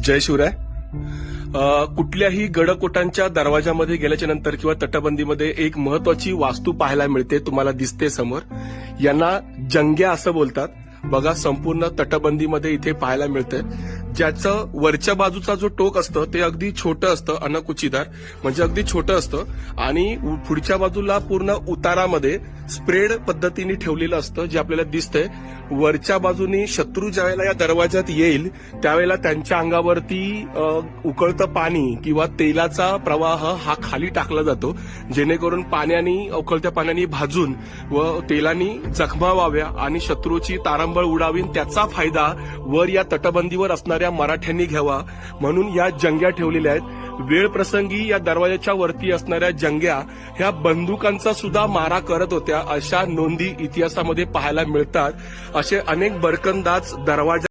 जय शिवराय. कुठल्याही गडकोटांच्या दरवाजामध्ये गेल्याच्या नंतर किंवा तटबंदीमध्ये एक महत्वाची वास्तू पाहायला मिळते, तुम्हाला दिसते समोर. यांना जंग्या असं बोलतात. बघा, संपूर्ण तटबंदीमध्ये इथे पाहायला मिळतं, ज्याचं वरच्या बाजूचा जो टोक असतं ते अगदी छोटं असतं, अनकुचीदार म्हणजे अगदी छोटं असतं, आणि पुढच्या बाजूला पूर्ण उतारामध्ये स्प्रेड पद्धतीने ठेवलेलं असतं, जे आपल्याला दिसतंय. वरच्या बाजूनी शत्रू ज्यावेळेला या दरवाजात येईल त्यावेळेला त्यांच्या अंगावरती उकळतं पाणी किंवा तेलाचा प्रवाह हा खाली टाकला जातो, जेणेकरून पाण्याने, उकळत्या पाण्याने भाजून व तेलाने जखमा व्हाव्या आणि शत्रूची तारंबळ उडावी. त्याचा फायदा वर या तटबंदीवर असणाऱ्या मराठ्यांनी घ्यावा म्हणून या जंग्या ठेवलेल्या आहेत. वेळ प्रसंगी या दरवाजाच्या वरती असणाऱ्या जंग्या ह्या बंदुकांचा सुद्धा मारा करत होत्या, अशा नोंदी इतिहासामध्ये पाहायला मिळतात. असे अनेक बरकंदाज दरवाजा